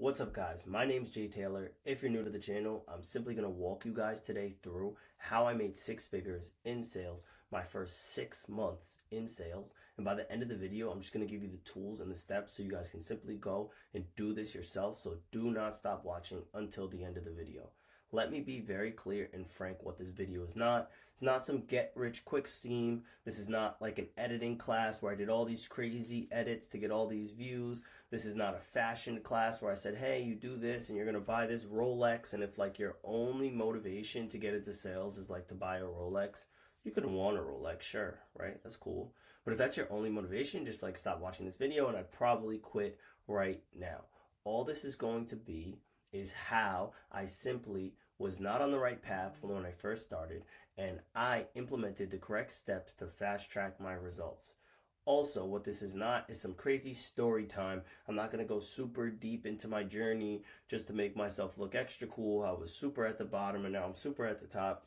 What's up guys, my name's Jay Taylor. If you're new to the channel, I'm simply going to walk you guys today through how I made six figures in sales my first 6 months in sales. And by the end of the video, I'm just going to give you the tools and the steps so you guys can simply go and do this yourself. So do not stop watching until the end of the video. Let me be very clear and frank what this video is not. It's not some get rich quick scheme. This is not like an editing class where I did all these crazy edits to get all these views. This is not a fashion class where I said, hey, you do this and you're going to buy this Rolex. And if like your only motivation to get into sales is like to buy a Rolex, you could want a Rolex, sure, right? That's cool. But if that's your only motivation, just like stop watching this video and I'd probably quit right now. All this is going to be is how I simply was not on the right path when I first started, and I implemented the correct steps to fast track my results. Also, what this is not is some crazy story time. I'm not going to go super deep into my journey just to make myself look extra cool. I was super at the bottom and now I'm super at the top.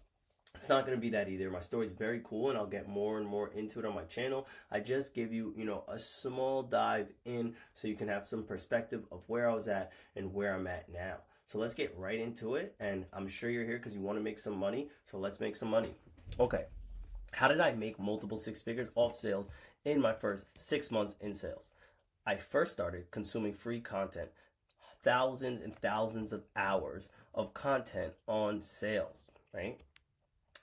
It's not going to be that either. My story is very cool and I'll get more and more into it on my channel. I just give you, a small dive in so you can have some perspective of where I was at and where I'm at now. So let's get right into it. And I'm sure you're here because you want to make some money. So let's make some money. Okay. How did I make multiple six figures off sales in my first 6 months in sales? I first started consuming free content, thousands and thousands of hours of content on sales, right?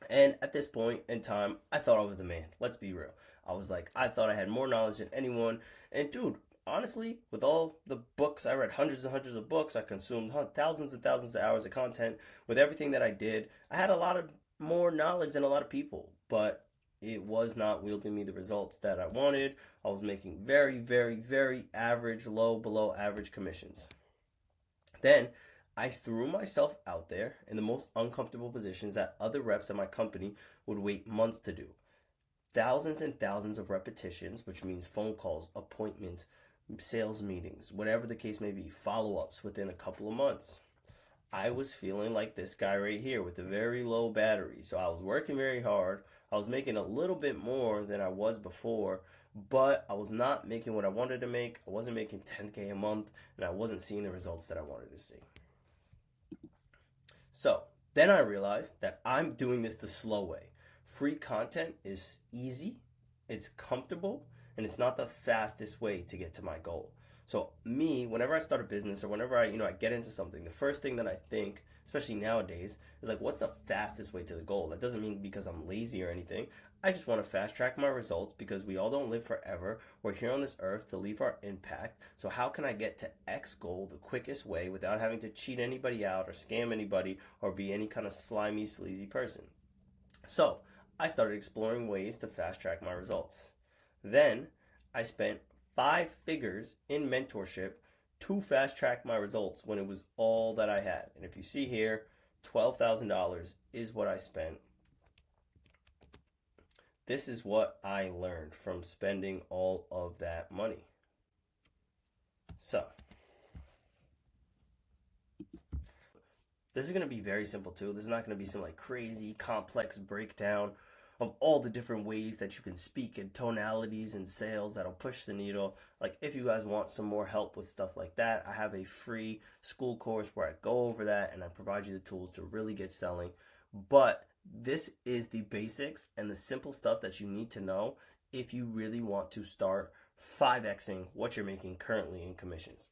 And at this point in time, I thought I was the man. Let's be real. I thought I had more knowledge than anyone. And dude, honestly, with all the books, I read hundreds and hundreds of books. I consumed thousands and thousands of hours of content. With everything that I did, I had a lot of more knowledge than a lot of people. But it was not wielding me the results that I wanted. I was making very, very, very average, low, below average commissions. Then I threw myself out there in the most uncomfortable positions that other reps at my company would wait months to do. Thousands and thousands of repetitions, which means phone calls, appointments, sales meetings, whatever the case may be, follow-ups within a couple of months. I was feeling like this guy right here with a very low battery. So I was working very hard. I was making a little bit more than I was before, but I was not making what I wanted to make. I wasn't making 10K a month, and I wasn't seeing the results that I wanted to see. So then I realized that I'm doing this the slow way. Free content is easy, it's comfortable, and it's not the fastest way to get to my goal. So me, whenever I start a business or whenever I get into something, the first thing that I think, especially nowadays, is like, what's the fastest way to the goal? That doesn't mean because I'm lazy or anything. I just want to fast track my results because we all don't live forever. We're here on this earth to leave our impact. So how can I get to X goal the quickest way without having to cheat anybody out or scam anybody or be any kind of slimy, sleazy person? So I started exploring ways to fast track my results. Then I spent 5 figures in mentorship to fast track my results when it was all that I had. And if you see here, $12,000 is what I spent. This is what I learned from spending all of that money. So this is going to be very simple too. This is not going to be some like crazy complex breakdown of all the different ways that you can speak and tonalities and sales that'll push the needle. Like if you guys want some more help with stuff like that, I have a free Skool course where I go over that and I provide you the tools to really get selling. But this is the basics and the simple stuff that you need to know if you really want to start 5xing what you're making currently in commissions.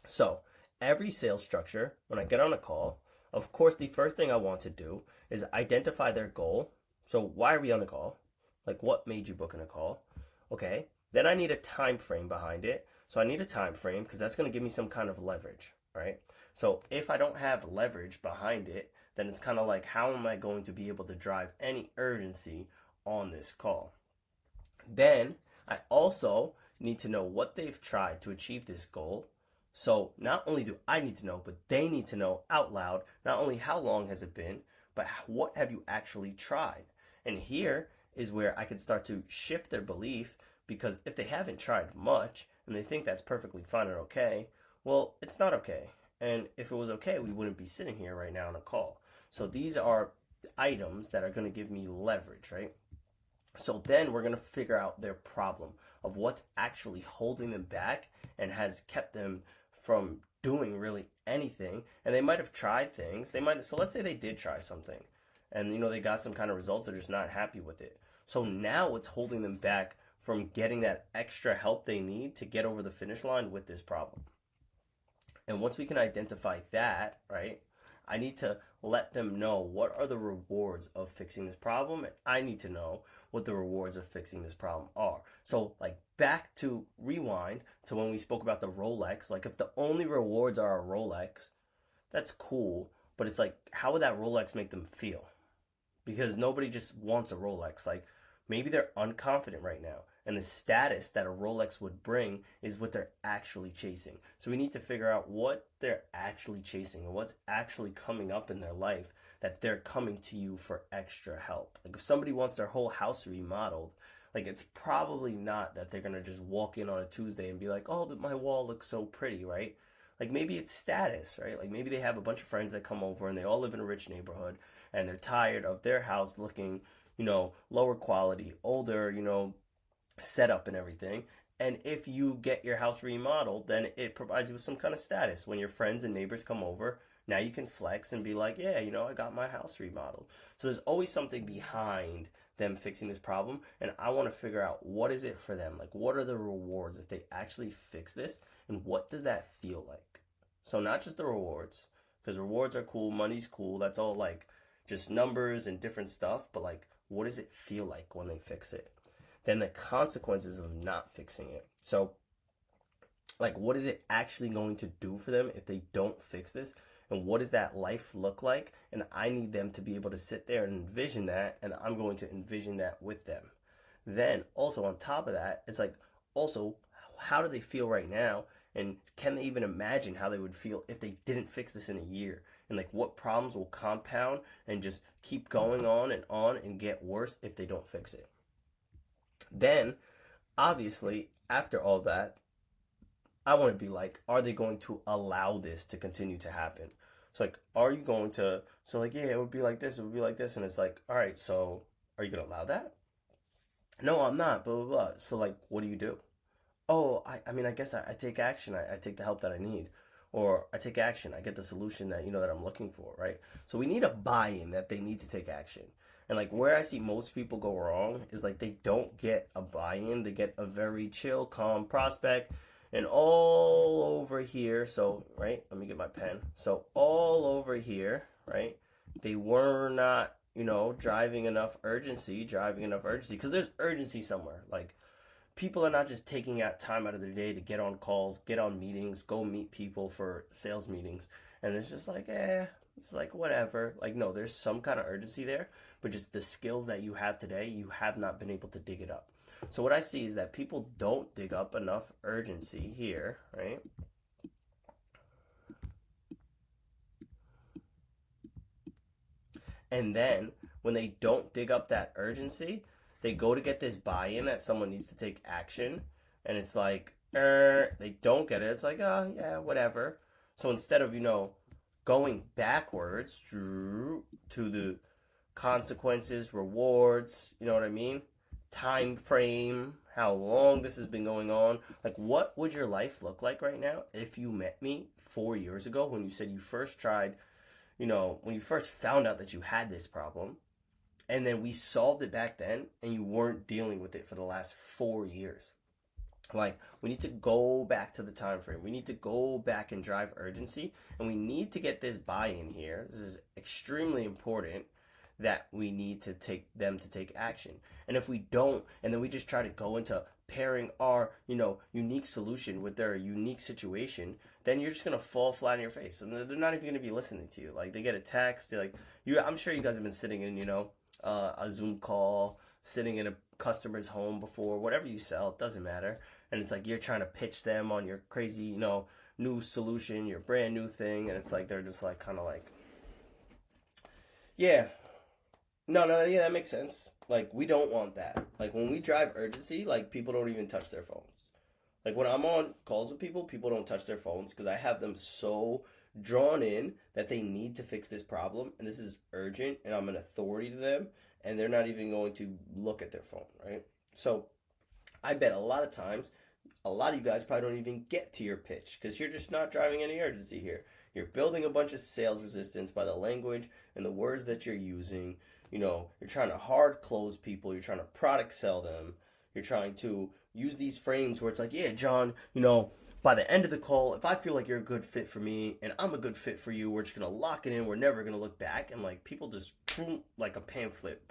So every sales structure, when I get on a call, of course, the first thing I want to do is identify their goal. So why are we on the call? Like what made you book in a call? Okay. Then I need a time frame behind it. So I need a time frame because that's going to give me some kind of leverage, right? So if I don't have leverage behind it, then it's kind of like, how am I going to be able to drive any urgency on this call? Then I also need to know what they've tried to achieve this goal. So not only do I need to know, but they need to know out loud, not only how long has it been, but what have you actually tried? And here is where I can start to shift their belief, because if they haven't tried much and they think that's perfectly fine and okay, well, it's not okay. And if it was okay, we wouldn't be sitting here right now on a call. So these are items that are going to give me leverage, right? So then we're going to figure out their problem of what's actually holding them back and has kept them from doing really anything, and they might have tried things. So let's say they did try something, and they got some kind of results. They're just not happy with it. So now it's holding them back from getting that extra help they need to get over the finish line with this problem. And once we can identify that, right, I need to let them know what are the rewards of fixing this problem, and I need to know what the rewards of fixing this problem are. So, like, back to rewind to when we spoke about the Rolex, like, if the only rewards are a Rolex, that's cool, but it's like, how would that Rolex make them feel? Because nobody just wants a Rolex. Like, maybe they're unconfident right now, and the status that a Rolex would bring is what they're actually chasing. So we need to figure out what they're actually chasing and what's actually coming up in their life that they're coming to you for extra help. Like, if somebody wants their whole house remodeled, like, it's probably not that they're gonna just walk in on a Tuesday and be like, oh, my wall looks so pretty, right? Like, maybe it's status, right? Like, maybe they have a bunch of friends that come over and they all live in a rich neighborhood and they're tired of their house looking, lower quality, older, setup and everything. And if you get your house remodeled, then it provides you with some kind of status. When your friends and neighbors come over, now you can flex and be like, yeah, I got my house remodeled. So there's always something behind them fixing this problem. And I want to figure out, what is it for them? Like, what are the rewards if they actually fix this? And what does that feel like? So not just the rewards, because rewards are cool, money's cool. That's all like just numbers and different stuff. But like, what does it feel like when they fix it? Then the consequences of not fixing it. So, like, what is it actually going to do for them if they don't fix this? And what does that life look like? And I need them to be able to sit there and envision that, and I'm going to envision that with them. Then, also on top of that, it's like, also, how do they feel right now? And can they even imagine how they would feel if they didn't fix this in a year? And like, what problems will compound and just keep going on and get worse if they don't fix it? Then, obviously, after all that, I want to be like, are they going to allow this to continue to happen? So, like, are you going to, so, like, yeah, it would be like this, it would be like this. And it's like, all right, so are you going to allow that? No, I'm not, blah, blah, blah. So, like, what do you do? Oh, I mean, I guess I take action. I take the help that I need. Or I take action. I get the solution that, that I'm looking for, right? So we need a buy-in that they need to take action. And like, where I see most people go wrong is like, they don't get a buy-in. They get a very chill, calm prospect. And all over here, so, right, let me get my pen. So all over here, right, they were not, driving enough urgency, because there's urgency somewhere. Like, people are not just taking out time out of their day to get on calls, get on meetings, go meet people for sales meetings. And it's just like, it's like whatever. Like, no, there's some kind of urgency there, but just the skill that you have today, you have not been able to dig it up. So what I see is that people don't dig up enough urgency here, right? And then when they don't dig up that urgency, they go to get this buy-in that someone needs to take action, and it's like, they don't get it. It's like, oh, yeah, whatever. So instead of, going backwards to the consequences, rewards, you know what I mean? Time frame, how long this has been going on. Like, what would your life look like right now if you met me 4 years ago when you said you first tried, when you first found out that you had this problem, and then we solved it back then, and you weren't dealing with it for the last 4 years? Like, we need to go back to the time frame. We need to go back and drive urgency, and we need to get this buy-in here. This is extremely important, that we need to take them to take action. And if we don't, and then we just try to go into pairing our, unique solution with their unique situation, then you're just gonna fall flat on your face, and they're not even gonna be listening to you. Like, they get a text, they're like, I'm sure you guys have been sitting in, a Zoom call, sitting in a customer's home before, whatever you sell, it doesn't matter. And it's like, you're trying to pitch them on your crazy, new solution, your brand new thing, and it's like, they're just like, kind of like, yeah. No, yeah, that makes sense. Like, we don't want that. Like, when we drive urgency, like, people don't even touch their phones. Like, when I'm on calls with people don't touch their phones because I have them so drawn in that they need to fix this problem, and this is urgent, and I'm an authority to them, and they're not even going to look at their phone, right? So I bet a lot of times, a lot of you guys probably don't even get to your pitch because you're just not driving any urgency here. You're building a bunch of sales resistance by the language and the words that you're using. You're trying to hard close people. You're trying to product sell them. You're trying to use these frames where it's like, yeah, John, by the end of the call, if I feel like you're a good fit for me and I'm a good fit for you, we're just going to lock it in. We're never going to look back. And like people just, like a pamphlet,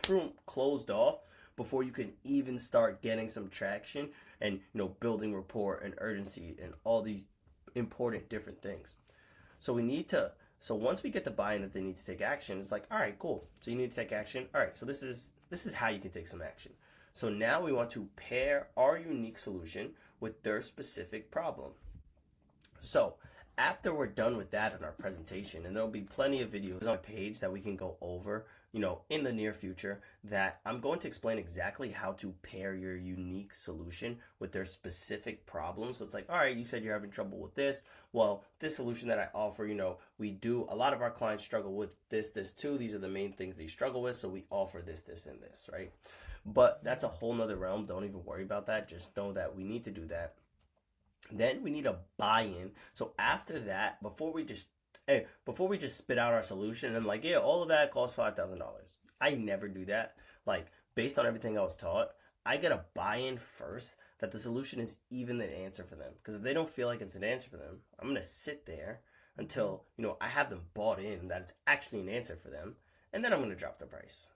closed off before you can even start getting some traction and, building rapport and urgency and all these important different things. So once we get the buy-in that they need to take action, it's like, all right, cool. So you need to take action. All right, so this is how you can take some action. So now we want to pair our unique solution with their specific problem. So after we're done with that in our presentation, and there'll be plenty of videos on my page that we can go over, in the near future, that I'm going to explain exactly how to pair your unique solution with their specific problem. So it's like, all right, you said you're having trouble with this. Well, this solution that I offer, a lot of our clients struggle with this too. These are the main things they struggle with. So we offer this, and this, right? But that's a whole nother realm. Don't even worry about that. Just know that we need to do that. Then we need a buy-in. So after that, before we just spit out our solution and like, yeah, all of that costs $5,000. I never do that. Like, based on everything I was taught, I get a buy-in first that the solution is even an answer for them. Because if they don't feel like it's an answer for them, I'm going to sit there until, I have them bought in that it's actually an answer for them. And then I'm going to drop the price.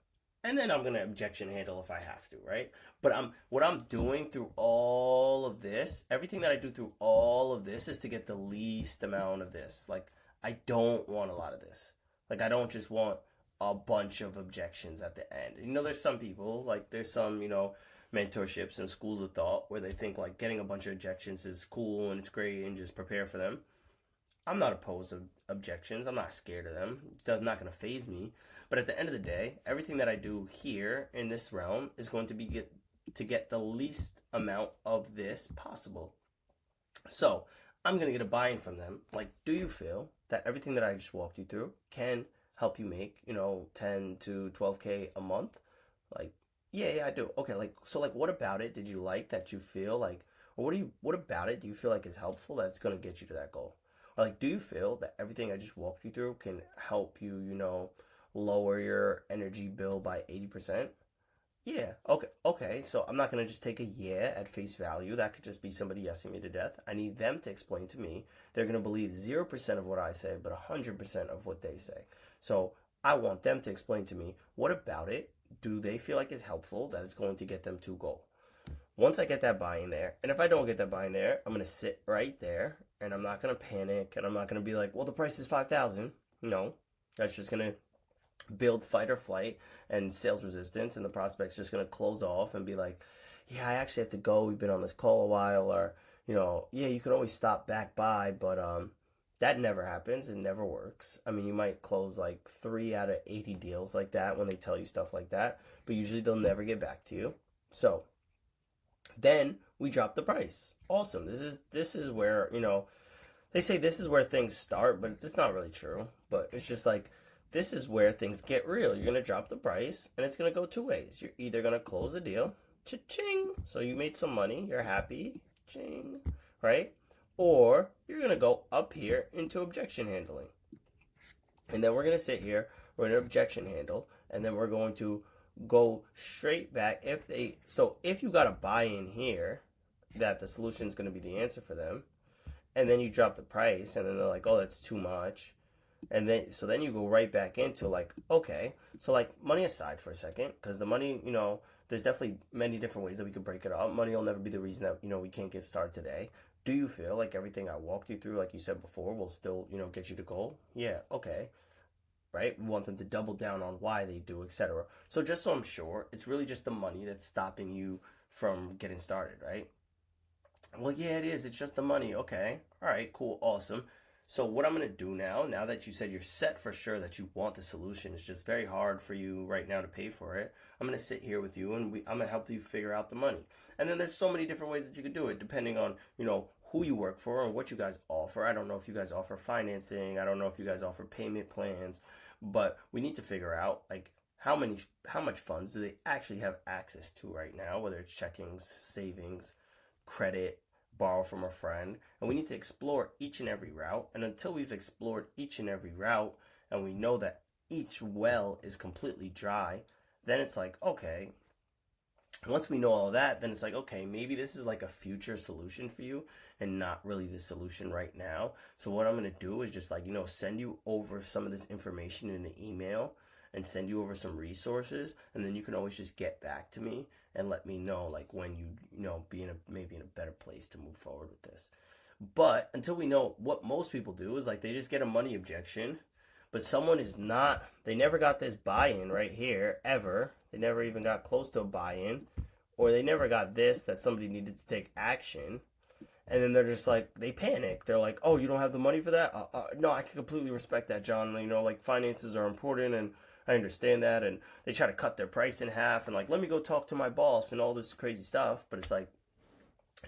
And then I'm going to objection handle if I have to, right? But what I'm doing through all of this, everything that I do through all of this is to get the least amount of this. Like, I don't want a lot of this. Like, I don't just want a bunch of objections at the end. There's some people, like there's some, mentorships and schools of thought where they think like getting a bunch of objections is cool and it's great and just prepare for them. I'm not opposed to objections. I'm not scared of them. It's not going to faze me. But at the end of the day, everything that I do here in this realm is going to be to get the least amount of this possible. So I'm going to get a buy-in from them. Like, do you feel that everything that I just walked you through can help you make, 10 to 12K a month? Like, yeah, I do. Okay, what about it did you like that you feel like, or what about it do you feel like is helpful that's going to get you to that goal? Or like, do you feel that everything I just walked you through can help you, lower your energy bill by 80%? Yeah, okay. So I'm not going to just take a yeah at face value. That could just be somebody yesing me to death. I need them to explain to me. They're going to believe 0% of what I say, but 100% of what they say. So I want them to explain to me, what about it do they feel like is helpful that it's going to get them to goal? Once I get that buy-in there, and if I don't get that buy-in there, I'm going to sit right there, and I'm not going to panic, and I'm not going to be like, well, the price is $5,000. No, that's just going to build fight or flight and sales resistance, and the prospect's just going to close off and be like, yeah, I actually have to go. We've been on this call a while, or, yeah, you can always stop back by, but that never happens. It never works. I mean, you might close like 3 out of 80 deals like that when they tell you stuff like that, but usually they'll never get back to you. So then we drop the price. Awesome. This is where, they say this is where things start, but it's not really true. But it's just like, this is where things get real. You're going to drop the price, and it's going to go two ways. You're either going to close the deal, cha-ching, so you made some money, you're happy, ching, right? Or you're going to go up here into objection handling. And then we're going to sit here, we're going to objection handle, and then we're going to go straight back. If you got a buy-in here that the solution is going to be the answer for them, and then you drop the price, and then they're like, oh, that's too much. And then you go right back into like, okay, so like money aside for a second, because the money, there's definitely many different ways that we could break it up. Money will never be the reason that, we can't get started today. Do you feel like everything I walked you through, like you said before, will still, get you to goal? Yeah, okay. Right? We want them to double down on why they do, etc. So just so I'm sure, it's really just the money that's stopping you from getting started, right? Well, yeah, it is. It's just the money. Okay. All right, cool. Awesome. So what I'm going to do now that you said you're set for sure that you want the solution, it's just very hard for you right now to pay for it. I'm going to sit here with you, and I'm going to help you figure out the money. And then there's so many different ways that you could do it, depending on, who you work for and what you guys offer. I don't know if you guys offer financing. I don't know if you guys offer payment plans, but we need to figure out like how much funds do they actually have access to right now, whether it's checkings, savings, credit, borrow from a friend, and we need to explore each and every route. And until we've explored each and every route and we know that each well is completely dry, then it's like, okay, once we know all of that, then it's like, okay, maybe this is like a future solution for you and not really the solution right now. So what I'm going to do is just like, send you over some of this information in an email and send you over some resources. And then you can always just get back to me and let me know like when be in maybe in a better place to move forward with this. But until we know, what most people do is like they just get a money objection, but someone is not, they never got this buy-in right here ever. They never even got close to a buy-in, or they never got this, that somebody needed to take action. And then they're just like, they panic. They're like, oh, you don't have the money for that? No, I can completely respect that, John. Like finances are important and I understand that. And they try to cut their price in half and like, let me go talk to my boss and all this crazy stuff. But it's like,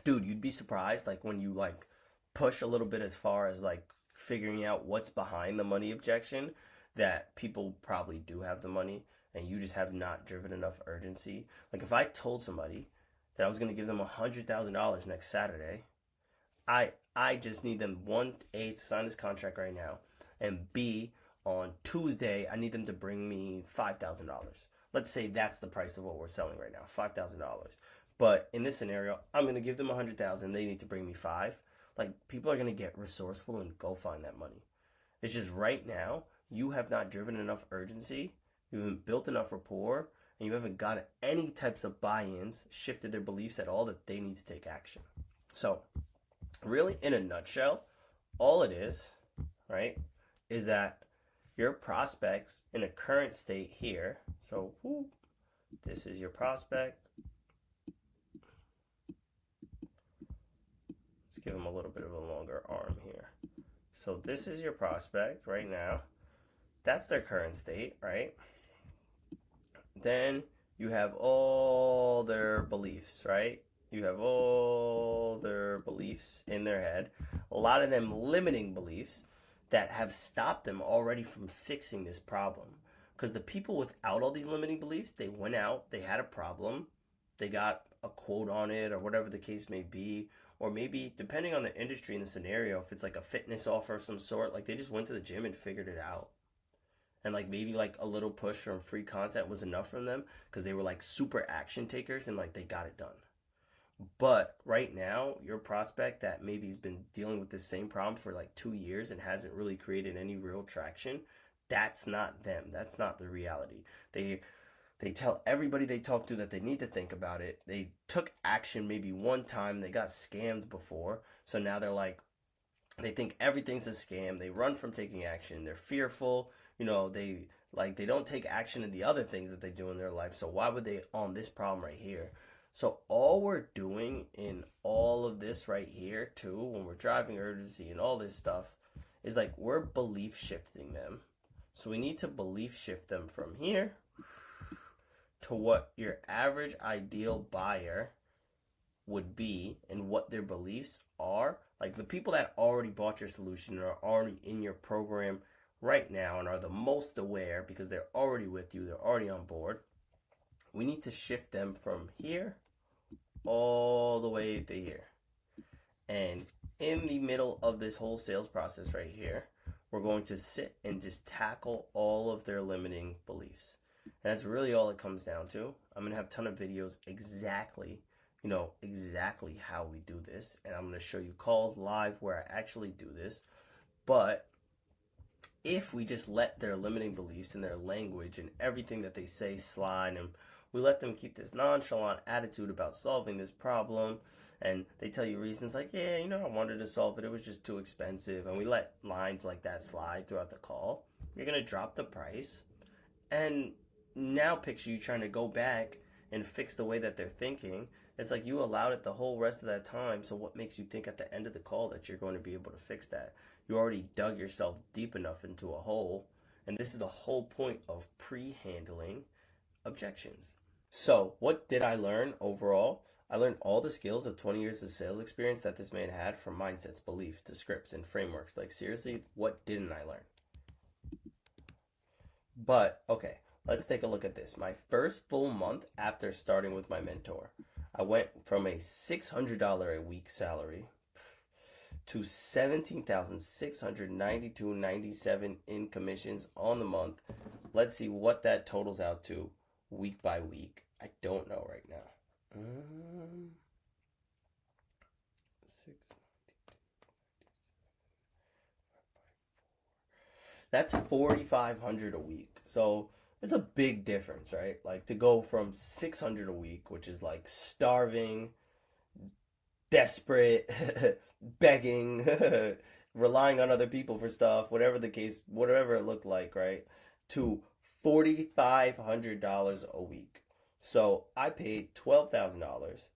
dude, you'd be surprised like when you like push a little bit as far as like figuring out what's behind the money objection, that people probably do have the money and you just have not driven enough urgency. Like if I told somebody that I was going to give them $100,000 next Saturday, I just need them, one, A, to sign this contract right now, and B, on Tuesday I need them to bring me $5,000. Let's say that's the price of what we're selling right now, $5,000. But in this scenario, I'm going to give them $100,000. They need to bring me five. Like people are going to get resourceful and go find that money. It's just right now you have not driven enough urgency. You haven't built enough rapport, and you haven't got any types of buy-ins, shifted their beliefs at all that they need to take action. So really, in a nutshell, all it is, right, is that your prospects in a current state here. So this is your prospect. Let's give them a little bit of a longer arm here. So this is your prospect right now. That's their current state, right? Then you have all their beliefs, right? You have all their beliefs in their head. A lot of them limiting beliefs that have stopped them already from fixing this problem. Because the people without all these limiting beliefs, they went out, they had a problem, they got a quote on it or whatever the case may be. Or maybe, depending on the industry and the scenario, if it's like a fitness offer of some sort, like they just went to the gym and figured it out. And like maybe like a little push from free content was enough from them because they were like super action takers and like they got it done. But right now, your prospect that maybe has been dealing with this same problem for like 2 years and hasn't really created any real traction, that's not them. That's not the reality. They tell everybody they talk to that they need to think about it. They took action maybe one time. They got scammed before. So now they're like, they think everything's a scam. They run from taking action. They're fearful. They don't take action in the other things that they do in their life. So why would they on this problem right here? So all we're doing in all of this right here too, when we're driving urgency and all this stuff, is like we're belief shifting them. So we need to belief shift them from here to what your average ideal buyer would be and what their beliefs are. Like the people that already bought your solution and are already in your program right now and are the most aware because they're already with you, they're already on board. We need to shift them from here all the way to here. And in the middle of this whole sales process right here, we're going to sit and just tackle all of their limiting beliefs. And that's really all it comes down to. I'm going to have a ton of videos exactly how we do this. And I'm going to show you calls live where I actually do this. But if we just let their limiting beliefs and their language and everything that they say slide, and we let them keep this nonchalant attitude about solving this problem, and they tell you reasons like, yeah, I wanted to solve it, it was just too expensive, and we let lines like that slide throughout the call, you're going to drop the price. And now picture you trying to go back and fix the way that they're thinking. It's like you allowed it the whole rest of that time, so what makes you think at the end of the call that you're going to be able to fix that? You already dug yourself deep enough into a hole, and this is the whole point of pre-handling objections. So what did I learn overall? I learned all the skills of 20 years of sales experience that this man had, from mindsets, beliefs, to scripts and frameworks. Like seriously, what didn't I learn? But okay, let's take a look at this. My first full month after starting with my mentor, I went from a $600 a week salary to $17,692.97 in commissions on the month. Let's see what that totals out to week by week. I don't know right now. Six. That's 4,500 a week. So it's a big difference, right? Like to go from 600 a week, which is like starving, desperate, begging, relying on other people for stuff, whatever the case, whatever it looked like, right? To $4,500 a week. So I paid $12,000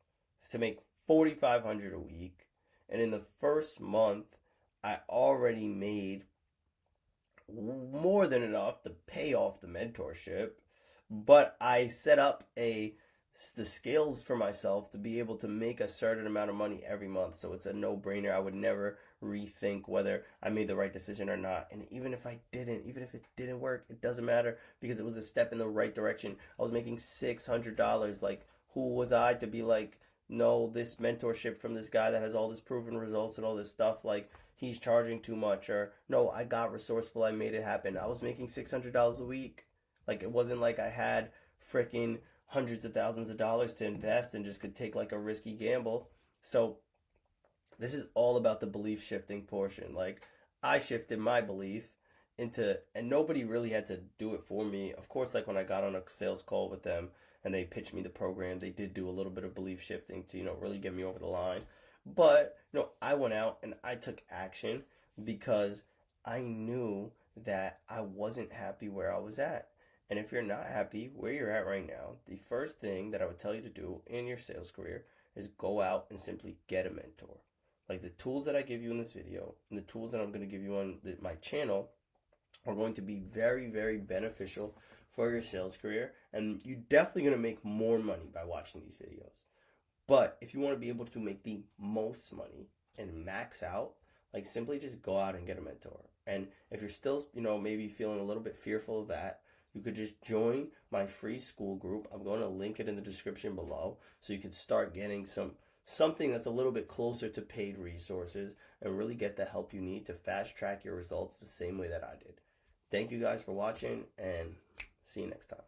to make $4,500 a week, and in the first month, I already made more than enough to pay off the mentorship, but I set up the scales for myself to be able to make a certain amount of money every month. So it's a no-brainer. I would never rethink whether I made the right decision or not. And even if I didn't, even if it didn't work, it doesn't matter because it was a step in the right direction. I was making $600. Like, who was I to be like, no, this mentorship from this guy that has all this proven results and all this stuff, like, he's charging too much, or no, I got resourceful, I made it happen. I was making $600 a week. Like, it wasn't like I had freaking hundreds of thousands of dollars to invest and just could take like a risky gamble. So this is all about the belief shifting portion. Like, I shifted my belief into, and nobody really had to do it for me. Of course, like when I got on a sales call with them and they pitched me the program, they did do a little bit of belief shifting to, really get me over the line. But, I went out and I took action because I knew that I wasn't happy where I was at. And if you're not happy where you're at right now, the first thing that I would tell you to do in your sales career is go out and simply get a mentor. Like the tools that I give you in this video and the tools that I'm going to give you on my channel are going to be very, very beneficial for your sales career. And you're definitely going to make more money by watching these videos. But if you want to be able to make the most money and max out, like simply just go out and get a mentor. And if you're still, maybe feeling a little bit fearful of that, you could just join my free Skool Group. I'm going to link it in the description below so you can start getting something that's a little bit closer to paid resources and really get the help you need to fast track your results the same way that I did. Thank you guys for watching and see you next time.